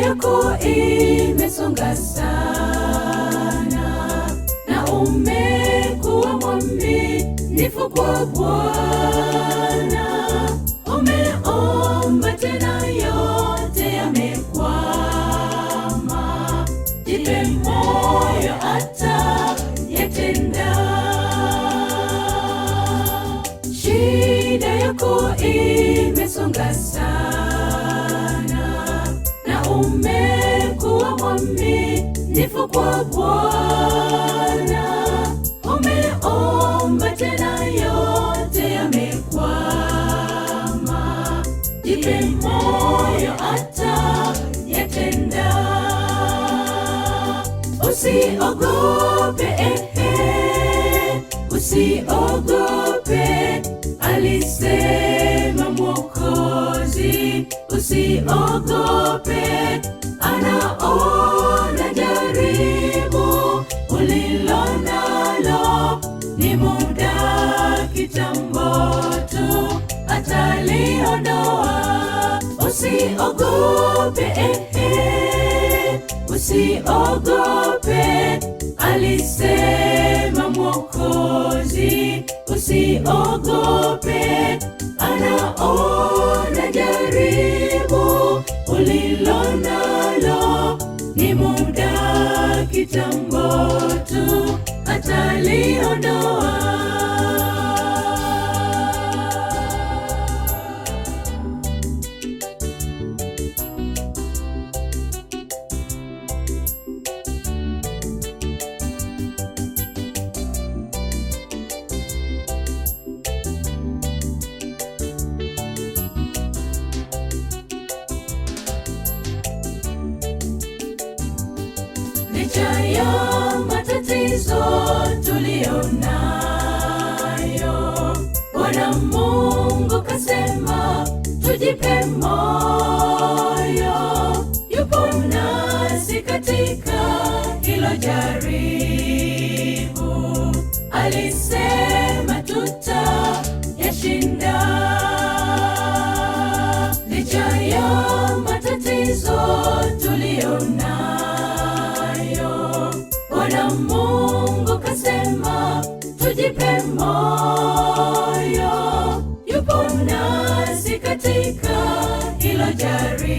yako imesonga sana, na umekuwa mwaminifu kwa Bwana. Umeomba tena, yote yamekwama. Jipe moyo, atayatenda. Shida yako imesonga sana, na umekuwa mwaminifu kwa Bwana. Umeomba tena, yote yamekwama. Jipe moyo, atayatenda. Usiogope, usiogope, alisema Mwokozi. Usiogope, anaona jaribu ulilo nalo, ni muda kitambo tu ataliondoa. Usiogope, usiogope, alisema Mwokozi. Usiogope, anaona jaribu ulilo nalo, ni muda kitambo tu ataliondoa. Licha ya matatizo tuliyonayo, Bwana Mungu kasema tujipe moyo. Yupo nasi katika hilo jaribu, alisema tutayashinda. Licha ya matatizo tuliyonayo, Bwana Mungu kasema tujipe moyo. Yupo nasi katika hilo jaribu,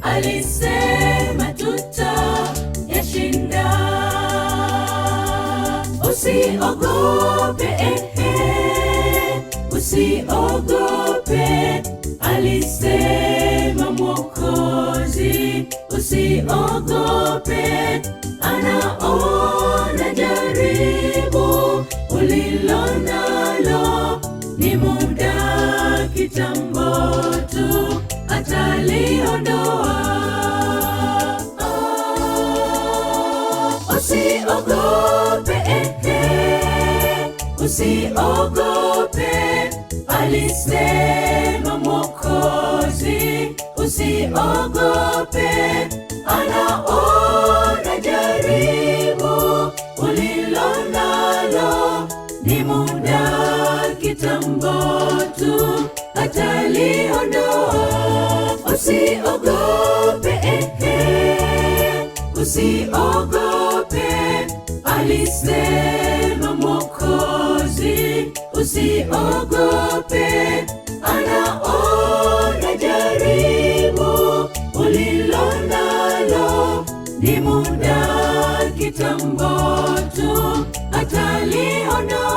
alisema tutayashinda. Usiogope, usiogope, alisema Mwokozi. Usiogope, anaona jaribu ulilo nalo, ni muda kitambo tu ataliondoa. Usiogope, usiogope, alisema Mwokozi. Usiogope, anaona jaribu ulilo nalo, ni muda kitambo tu ataliondoa. Usiogope, usiogope, alisema Mwokozi. Usiogope, anaona jaribu ulilo nalo, ni muda kitambo tu ataliondoa.